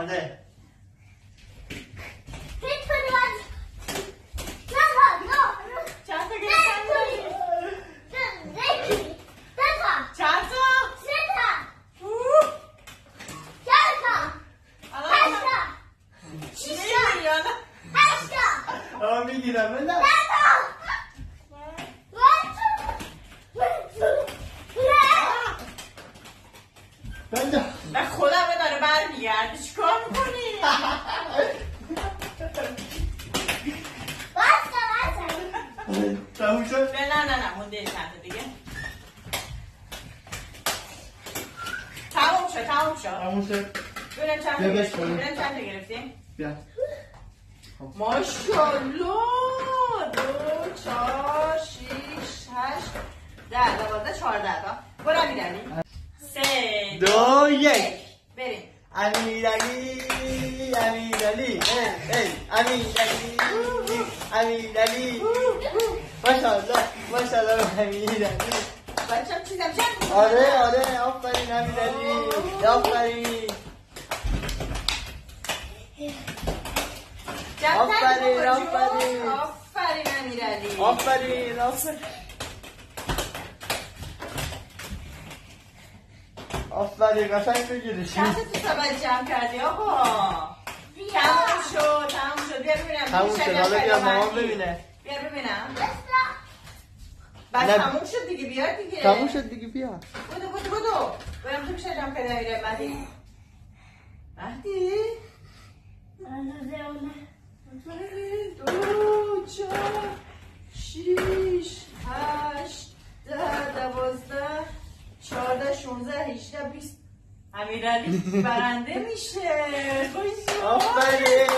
14 چند تا گرفتن؟ چند تا؟ آه میگیرم بندم بندم و خودم داره برمیگرده چیکار میکنی؟ تموم شد؟ نه مونده چند تا دیگه تموم شد تموم شد ببینم چند تا گرفتیم بیا ماشاءالله 2 4 6 8 10 12 14 تا برو امیرعلی 3 2 1 بریم امیرعلی امیرعلی امیرعلی ماشاءالله امیرعلی بچه‌م چیزم چند آره آفرین امیرعلی آفرین آفرین امیرعلی آفرین قشنگ بگیری چند تا تو سبد جمع کردی آقا تموم شد بیا ببینم تموم شد حالا بیا مامان ببینه بیا ببینم بس تموم شد دیگه بیار دیگه تموم شد دیگه بیا بودو برم تو پیش جمع کردی امیره مهدی 2 4 6 8 10 12 14 16 18 20 امیرعلی برنده میشه آفرین